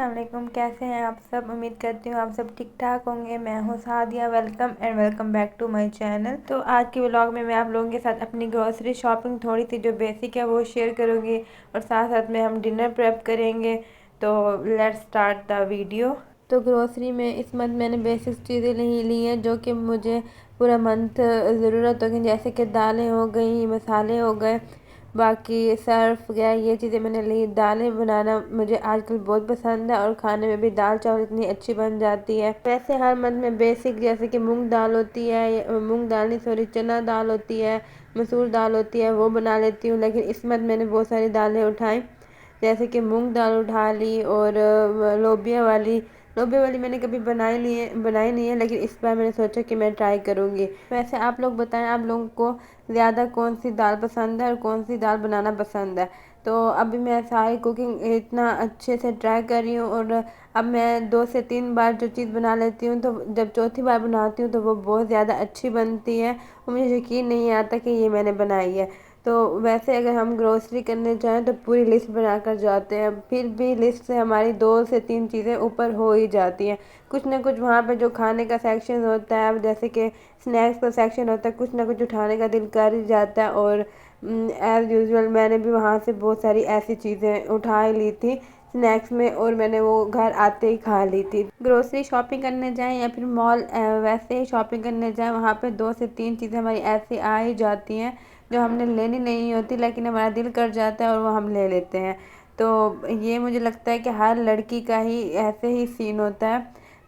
अस्सलाम वालेकुम, कैसे हैं आप सब। उम्मीद करती हूँ आप सब ठीक ठाक होंगे। मैं हूँ Sadia, welcome back to my channel. तो आज के व्लॉग में मैं आप लोगों के साथ अपनी ग्रोसरी शॉपिंग थोड़ी सी जो बेसिक है वो शेयर करूँगी और साथ साथ में हम डिनर प्रेप करेंगे। तो लेट्स स्टार्ट द वीडियो। तो ग्रोसरी में इस मंथ मैंने बेसिक चीज़ें ली हैं जो कि मुझे पूरा मंथ ज़रूरत होगी, जैसे कि दालें हो गई, मसाले हो गए, बाकी सर्फ वगैरह ये चीज़ें मैंने ली। दालें बनाना मुझे आजकल बहुत पसंद है और खाने में भी दाल चावल इतनी अच्छी बन जाती है। वैसे हर मंथ में बेसिक जैसे कि मूंग दाल होती है, मूंग दाल नहीं सॉरी चना दाल होती है, मसूर दाल होती है, वो बना लेती हूँ। लेकिन इस मंथ मैंने बहुत सारी दालें उठाई, जैसे कि मूंग दाल उठा ली और लोबिया वाली मैंने कभी बनाई नहीं है, लेकिन इस बार मैंने सोचा कि मैं ट्राई करूँगी। वैसे आप लोग बताएं आप लोगों को ज़्यादा कौन सी दाल पसंद है और कौन सी दाल बनाना पसंद है। तो अभी मैं सारी कुकिंग इतना अच्छे से ट्राई कर रही हूँ और अब मैं 2 से 3 बार जो चीज़ बना लेती हूँ तो जब चौथी बार बनाती हूँ तो वो बहुत ज़्यादा अच्छी बनती है और मुझे यकीन नहीं आता कि ये मैंने बनाई है। तो वैसे अगर हम ग्रोसरी करने जाएं तो पूरी लिस्ट बनाकर जाते हैं, फिर भी लिस्ट से हमारी 2 से 3 चीज़ें ऊपर हो ही जाती हैं। कुछ ना कुछ वहाँ पे जो खाने का सेक्शन होता है, जैसे कि स्नैक्स का सेक्शन होता है, कुछ ना कुछ उठाने का दिल कर ही जाता है। और एज़ यूजुअल मैंने भी वहाँ से बहुत सारी ऐसी चीज़ें उठा ही ली थी स्नैक्स में और मैंने वो घर आते ही खा ली थी। ग्रोसरी शॉपिंग करने जाएं या फिर मॉल वैसे ही शॉपिंग करने जाएं, वहाँ पे 2 से 3 चीज़ें हमारी ऐसी आ ही जाती हैं जो हमने लेनी नहीं होती, लेकिन हमारा दिल कर जाता है और वो हम ले लेते हैं। तो ये मुझे लगता है कि हर लड़की का ही ऐसे ही सीन होता है।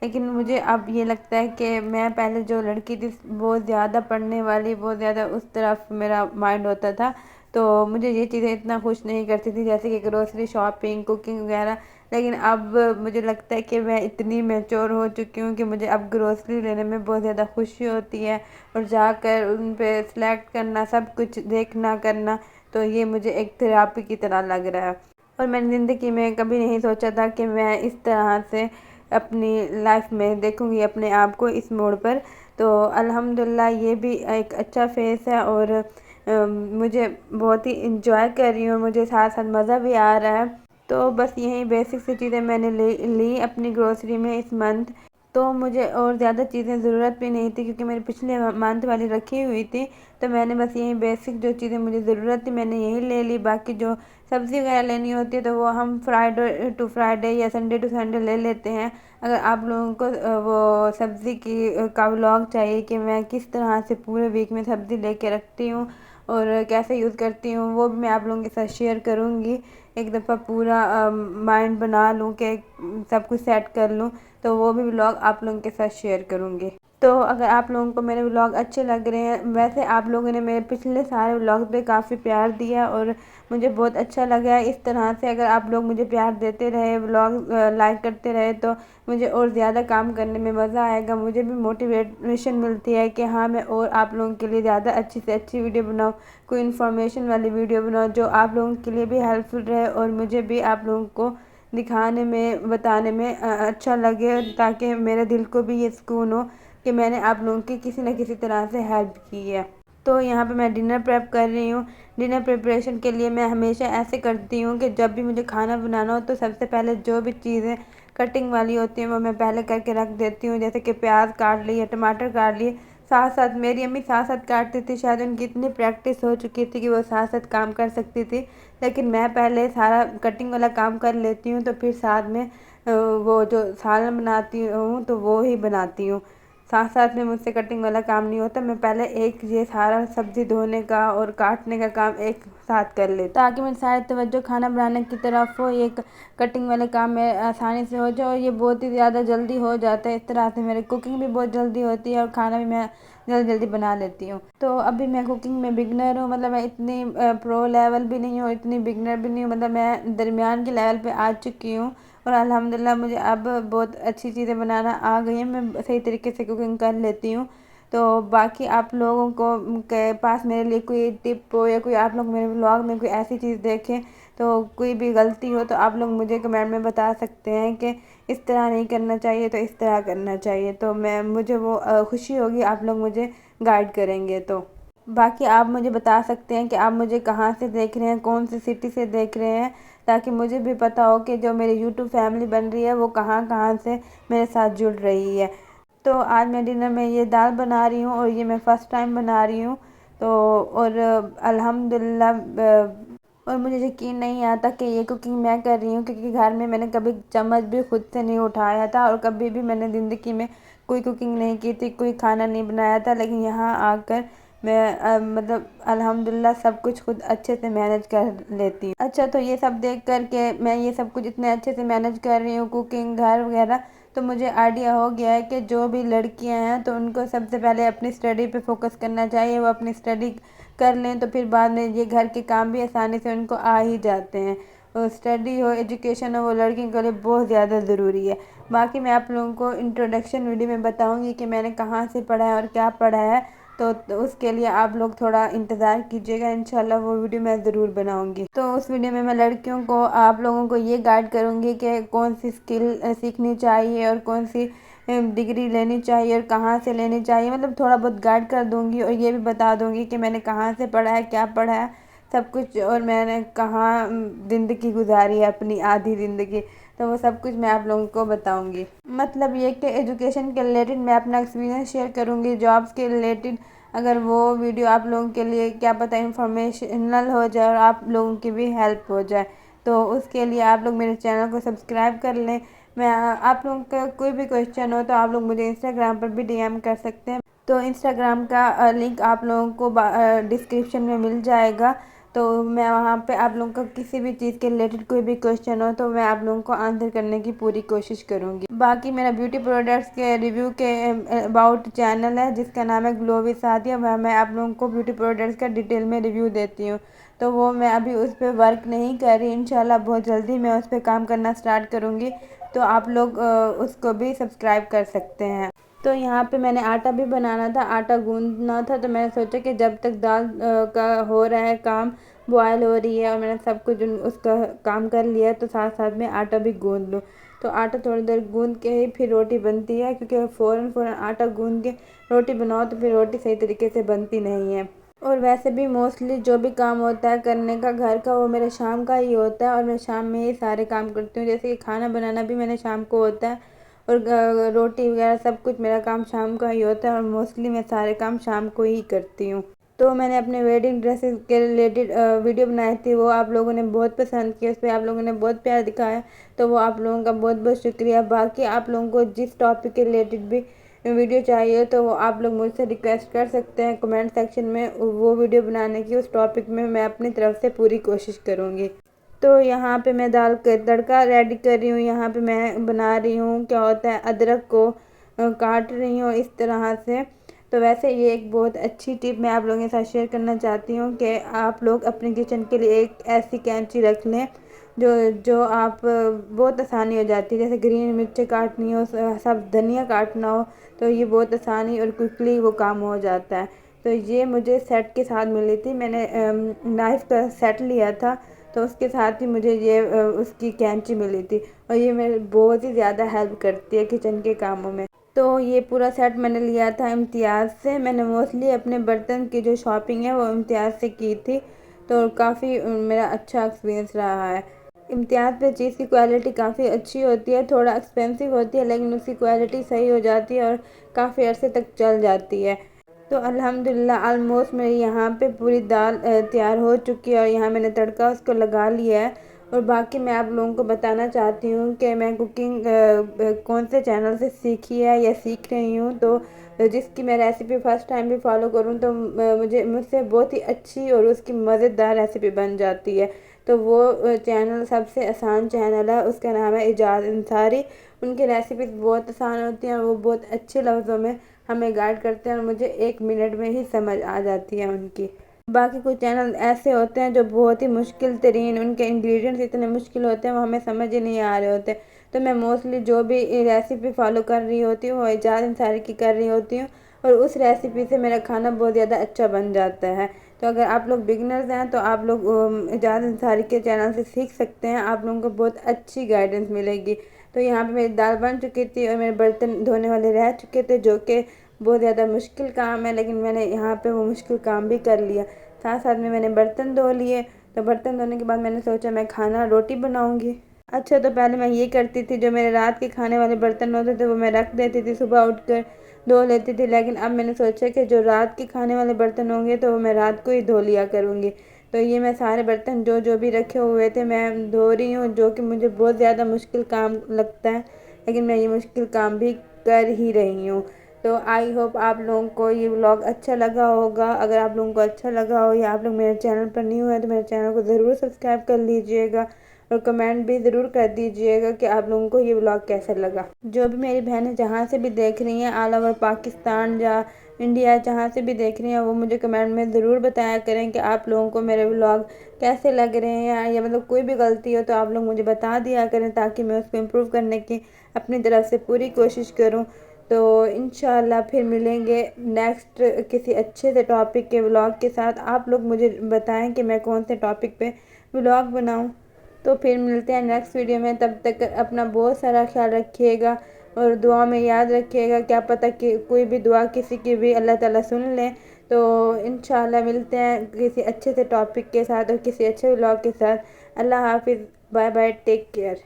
लेकिन मुझे अब ये लगता है कि मैं पहले जो लड़की थी बहुत ज़्यादा पढ़ने वाली, बहुत ज़्यादा उस तरफ मेरा माइंड होता था, तो मुझे ये चीज़ें इतना खुश नहीं करती थी जैसे कि ग्रोसरी शॉपिंग, कुकिंग वगैरह। लेकिन अब मुझे लगता है कि मैं इतनी मैच्योर हो चुकी हूँ कि मुझे अब ग्रोसरी लेने में बहुत ज़्यादा खुशी होती है और जाकर उन पे सेलेक्ट करना, सब कुछ देखना करना, तो ये मुझे एक थेरेपी की तरह लग रहा है। और मैंने ज़िंदगी में कभी नहीं सोचा था कि मैं इस तरह से अपनी लाइफ में देखूंगी अपने आप को इस मोड़ पर। तो अल्हम्दुलिल्लाह ये भी एक अच्छा फेस है और मुझे बहुत ही इंजॉय कर रही हूँ, मुझे साथ साथ मज़ा भी आ रहा है। तो बस यही बेसिक सी चीज़ें मैंने ली अपनी ग्रोसरी में इस मंथ। तो मुझे और ज़्यादा चीज़ें ज़रूरत भी नहीं थी क्योंकि मेरे पिछले मंथ वाली रखी हुई थी, तो मैंने बस यही बेसिक जो चीज़ें मुझे ज़रूरत थी मैंने यही ले ली। बाकी जो सब्ज़ी वगैरह लेनी होती है तो वो हम फ्राइडे टू फ्राइडे या संडे टू संडे ले लेते हैं। अगर आप लोगों को वो सब्ज़ी का व्लॉग चाहिए कि मैं किस तरह से पूरे वीक में सब्ज़ी लेके रखती हूँ और कैसे यूज़ करती हूँ, वो भी मैं आप लोगों के साथ शेयर करूँगी। एक दफ़ा पूरा माइंड बना लूँ कि सब कुछ सेट कर लूँ तो वो भी व्लॉग आप लोगों के साथ शेयर करूँगी। तो अगर आप लोगों को मेरे व्लॉग अच्छे लग रहे हैं, वैसे आप लोगों ने मेरे पिछले सारे व्लॉग पे काफ़ी प्यार दिया और मुझे बहुत अच्छा लगा है। इस तरह से अगर आप लोग मुझे प्यार देते रहे, व्लॉग लाइक करते रहे, तो मुझे और ज़्यादा काम करने में मज़ा आएगा। मुझे भी मोटिवेशन मिलती है कि हाँ मैं और आप लोगों के लिए ज़्यादा अच्छी से अच्छी वीडियो बनाऊँ, कोई इन्फॉर्मेशन वाली वीडियो बनाऊँ जो आप लोगों के लिए भी हेल्पफुल रहे और मुझे भी आप लोगों को दिखाने में बताने में अच्छा लगे, ताकि मेरे दिल को भी ये सुकून हो कि मैंने आप लोगों की किसी न किसी तरह से हेल्प की है। तो यहाँ पे मैं डिनर प्रेप कर रही हूँ। डिनर प्रिपरेशन के लिए मैं हमेशा ऐसे करती हूँ कि जब भी मुझे खाना बनाना हो तो सबसे पहले जो भी चीज़ें कटिंग वाली होती हैं वो मैं पहले करके रख देती हूँ, जैसे कि प्याज काट लिए, टमाटर काट लिए। साथ साथ मेरी अम्मी साथ साथ काटती थी, शायद उनकी इतनी प्रैक्टिस हो चुकी थी कि वो साथ साथ काम कर सकती थी, लेकिन मैं पहले सारा कटिंग वाला काम कर लेती हूँ तो फिर साथ में वो जो सालन बनाती हूँ तो वो ही बनाती हूँ। साथ साथ में मुझसे कटिंग वाला काम नहीं होता, मैं पहले एक ये सारा सब्ज़ी धोने का और काटने का काम एक साथ कर लेती ताकि मेरी सारी तवज्जो खाना बनाने की तरफ हो, ये कटिंग वाले काम में आसानी से हो जाए और ये बहुत ही ज़्यादा जल्दी हो जाता है। इस तरह से मेरी कुकिंग भी बहुत जल्दी होती है और खाना भी मैं जल्दी जल्दी बना लेती हूँ। तो अभी मैं कुकिंग में बिगनर हूँ, मतलब मैं इतनी प्रो लेवल भी नहीं हूँ, इतनी बिगनर भी नहीं हूँ, मतलब मैं दरमियान के लेवल पे आ चुकी हूँ और अल्हम्दुलिल्लाह मुझे अब बहुत अच्छी चीज़ें बनाना आ गई हैं, मैं सही तरीके से कुकिंग कर लेती हूँ। तो बाकी आप लोगों को के पास मेरे लिए कोई टिप हो या कोई आप लोग मेरे व्लॉग में कोई ऐसी चीज़ देखें तो कोई भी गलती हो तो आप लोग मुझे कमेंट में बता सकते हैं कि इस तरह नहीं करना चाहिए तो इस तरह करना चाहिए, तो मैं मुझे वो खुशी होगी आप लोग मुझे गाइड करेंगे तो। बाकी आप मुझे बता सकते हैं कि आप मुझे कहाँ से देख रहे हैं, कौन सी सिटी से देख रहे हैं, ताकि मुझे भी पता हो कि जो मेरी यूट्यूब फैमिली बन रही है वो कहाँ कहाँ से मेरे साथ जुड़ रही है। तो आज मैं डिनर में ये दाल बना रही हूँ और ये मैं फ़र्स्ट टाइम बना रही हूँ। तो और अल्हम्दुलिल्लाह और मुझे यकीन नहीं आता कि ये कुकिंग मैं कर रही हूँ, क्योंकि घर में मैंने कभी चम्मच भी खुद से नहीं उठाया था और कभी भी मैंने ज़िंदगी में कोई कुकिंग नहीं की थी, कोई खाना नहीं बनाया था। लेकिन यहाँ आकर मैं मतलब अल्हम्दुलिल्लाह सब कुछ खुद अच्छे से मैनेज कर लेती हूँ। अच्छा, तो ये सब देख कर के मैं ये सब कुछ इतने अच्छे से मैनेज कर रही हूँ, कुकिंग, घर वगैरह, तो मुझे आइडिया हो गया है कि जो भी लड़कियां हैं तो उनको सबसे पहले अपनी स्टडी पे फोकस करना चाहिए। वो अपनी स्टडी कर लें तो फिर बाद में ये घर के काम भी आसानी से उनको आ ही जाते हैं। और स्टडी हो, एजुकेशन हो, वो लड़कियों के लिए बहुत ज़्यादा ज़रूरी है। बाकी मैं आप लोगों को इंट्रोडक्शन वीडियो में बताऊंगी कि मैंने कहाँ से पढ़ा है और क्या पढ़ा है। तो उसके लिए आप लोग थोड़ा इंतज़ार कीजिएगा, इंशाल्लाह वो वीडियो मैं ज़रूर बनाऊंगी। तो उस वीडियो में मैं लड़कियों को, आप लोगों को ये गाइड करूंगी कि कौन सी स्किल सीखनी चाहिए और कौन सी डिग्री लेनी चाहिए और कहाँ से लेनी चाहिए, मतलब थोड़ा बहुत गाइड कर दूंगी। और ये भी बता दूंगी कि मैंने कहाँ से पढ़ा है, क्या पढ़ा है, सब कुछ, और मैंने कहाँ ज़िंदगी गुजारी है, अपनी आधी ज़िंदगी। तो वो सब कुछ मैं आप लोगों को बताऊंगी। मतलब ये कि एजुकेशन के रिलेटेड मैं अपना एक्सपीरियंस शेयर करूंगी, जॉब्स के रिलेटेड। अगर वो वीडियो आप लोगों के लिए क्या पता इंफॉर्मेशनल हो जाए और आप लोगों की भी हेल्प हो जाए, तो उसके लिए आप लोग मेरे चैनल को सब्सक्राइब कर लें। मैं आप लोगों का कोई भी क्वेश्चन हो तो आप लोग मुझे इंस्टाग्राम पर भी डीएम कर सकते हैं। तो इंस्टाग्राम का लिंक आप लोगों को डिस्क्रिप्शन में मिल जाएगा। तो मैं वहाँ पे आप लोगों का किसी भी चीज़ के रिलेटेड कोई भी क्वेश्चन हो तो मैं आप लोगों को आंसर करने की पूरी कोशिश करूँगी। बाकी मेरा ब्यूटी प्रोडक्ट्स के रिव्यू के अबाउट चैनल है जिसका नाम है ग्लो विद सादिया। वह मैं आप लोगों को ब्यूटी प्रोडक्ट्स का डिटेल में रिव्यू देती हूँ। तो वो मैं अभी उस पर वर्क नहीं कर रही, इंशाल्लाह बहुत जल्दी मैं उस पर काम करना स्टार्ट करूँगी। तो आप लोग उसको भी सब्सक्राइब कर सकते हैं। तो यहाँ पे मैंने आटा भी बनाना था, आटा गूंदना था। तो मैंने सोचा कि जब तक दाल का हो रहा है काम, बॉयल हो रही है और मैंने सब कुछ उसका काम कर लिया है, तो साथ साथ में आटा भी गूंद लूँ। तो आटा थोड़ी देर गूंद के ही फिर रोटी बनती है, क्योंकि फ़ौरन फ़ौरन आटा गूंद के रोटी बनाओ तो फिर रोटी सही तरीके से बनती नहीं है। और वैसे भी मोस्टली जो भी काम होता है करने का घर का, वो मेरे शाम का ही होता है और मैं शाम में ही सारे काम करती हूँ। जैसे कि खाना बनाना भी मैंने शाम को होता है और रोटी वगैरह सब कुछ मेरा काम शाम का ही होता है और मोस्टली मैं सारे काम शाम को ही करती हूँ। तो मैंने अपने वेडिंग ड्रेसेस के रिलेटेड वीडियो बनाई थी, वो आप लोगों ने बहुत पसंद किया, उस पर आप लोगों ने बहुत प्यार दिखाया। तो वो आप लोगों का बहुत बहुत शुक्रिया। बाकी आप लोगों को जिस टॉपिक के रिलेटेड भी वीडियो चाहिए तो वो आप लोग मुझसे रिक्वेस्ट कर सकते हैं कमेंट सेक्शन में, वो वीडियो बनाने की उस टॉपिक में मैं अपनी तरफ से पूरी कोशिश करूँगी। तो यहाँ पे मैं दाल का तड़का रेडी कर रही हूँ। यहाँ पे मैं बना रही हूँ क्या होता है, अदरक को काट रही हूँ इस तरह से। तो वैसे ये एक बहुत अच्छी टिप मैं आप लोगों के साथ शेयर करना चाहती हूँ कि आप लोग अपने किचन के लिए एक ऐसी कैंची रख लें जो जो आप बहुत आसानी हो जाती है। जैसे ग्रीन मिर्ची काटनी हो, सब धनिया काटना हो, तो ये बहुत आसानी और क्विकली वो काम हो जाता है। तो ये मुझे सेट के साथ मिली थी, मैंने नाइफ़ का सेट लिया था, तो उसके साथ ही मुझे ये उसकी कैंची मिली थी और ये मेरे बहुत ही ज़्यादा हेल्प करती है किचन के कामों में। तो ये पूरा सेट मैंने लिया था इम्तियाज़ से। मैंने मोस्टली अपने बर्तन की जो शॉपिंग है वो इम्तियाज़ से की थी, तो काफ़ी मेरा अच्छा एक्सपीरियंस रहा है। इम्तियाज़ पे चीज़ की क्वालिटी काफ़ी अच्छी होती है, थोड़ा एक्सपेंसिव होती है लेकिन उसकी क्वालिटी सही हो जाती है और काफ़ी अरसे तक चल जाती है। तो अल्हम्दुलिल्लाह ऑलमोस्ट मेरी यहाँ पे पूरी दाल तैयार हो चुकी है और यहाँ मैंने तड़का उसको लगा लिया है। और बाकी मैं आप लोगों को बताना चाहती हूँ कि मैं कुकिंग कौन से चैनल से सीखी है या सीख रही हूँ। तो जिसकी मैं रेसिपी फ़र्स्ट टाइम भी फॉलो करूँ तो मुझे मुझसे बहुत ही अच्छी और उसकी मज़ेदार रेसिपी बन जाती है। तो वो चैनल सबसे आसान चैनल है, उसका नाम है इजाज़ अंसारी। उनकी रेसिपीज़ बहुत आसान होती हैं और वो बहुत अच्छे लफ्ज़ों में हमें गाइड करते हैं और मुझे 1 मिनट में ही समझ आ जाती है उनकी। बाकी कुछ चैनल ऐसे होते हैं जो बहुत ही मुश्किल तरीन, उनके इंग्रेडिएंट्स इतने मुश्किल होते हैं वो हमें समझ ही नहीं आ रहे होते। तो मैं मोस्टली जो भी रेसिपी फॉलो कर रही होती हूँ वो इजाज़ अंसारी की कर रही होती हूँ और उस रेसिपी से मेरा खाना बहुत ज़्यादा अच्छा बन जाता है। तो अगर आप लोग बिगनर्स हैं तो आप लोग इजाज़ अंसारी के चैनल से सीख सकते हैं, आप लोगों को बहुत अच्छी गाइडेंस मिलेगी। तो यहाँ पे मेरी दाल बन चुकी थी और मेरे बर्तन धोने वाले रह चुके थे, जो कि बहुत ज़्यादा मुश्किल काम है, लेकिन मैंने यहाँ पे वो मुश्किल काम भी कर लिया। साथ साथ में मैंने बर्तन धो लिए। तो बर्तन धोने के बाद मैंने सोचा मैं खाना रोटी बनाऊँगी। अच्छा, तो पहले मैं ये करती थी, जो मेरे रात के खाने वाले बर्तन होते थे वो मैं रख देती थी, सुबह उठकर धो लेती थी। लेकिन अब मैंने सोचा कि जो रात के खाने वाले बर्तन होंगे तो वो मैं रात को ही धो लिया करूँगी। तो ये मैं सारे बर्तन जो जो भी रखे हुए थे मैं धो रही हूँ, जो कि मुझे बहुत ज़्यादा मुश्किल काम लगता है, लेकिन मैं ये मुश्किल काम भी कर ही रही हूँ। तो आई होप आप लोगों को ये व्लॉग अच्छा लगा होगा। अगर आप लोगों को अच्छा लगा हो या आप लोग मेरे चैनल पर न्यू है तो मेरे चैनल को ज़रूर सब्सक्राइब कर लीजिएगा और कमेंट भी ज़रूर कर दीजिएगा कि आप लोगों को ये व्लॉग कैसा लगा। जो भी मेरी बहनें जहाँ से भी देख रही हैं, ऑल ओवर पाकिस्तान या इंडिया जहाँ से भी देख रही हैं, वो मुझे कमेंट में ज़रूर बताया करें कि आप लोगों को मेरे व्लॉग कैसे लग रहे हैं, या मतलब कोई भी गलती हो तो आप लोग मुझे बता दिया करें, ताकि मैं उसको इम्प्रूव करने की अपनी तरफ से पूरी कोशिश करूँ। तो इंशाल्लाह फिर मिलेंगे नेक्स्ट किसी अच्छे से टॉपिक के व्लॉग के साथ। आप लोग मुझे बताएं कि मैं कौन से टॉपिक पे व्लॉग बनाऊं। तो फिर मिलते हैं नेक्स्ट वीडियो में। तब तक अपना बहुत सारा ख्याल रखिएगा और दुआ में याद रखिएगा, क्या पता कि कोई भी दुआ किसी की भी अल्लाह ताला सुन ले। तो इंशाल्लाह मिलते हैं किसी अच्छे से टॉपिक के साथ और किसी अच्छे व्लॉग के साथ। अल्लाह हाफिज़, बाय बाय, टेक केयर।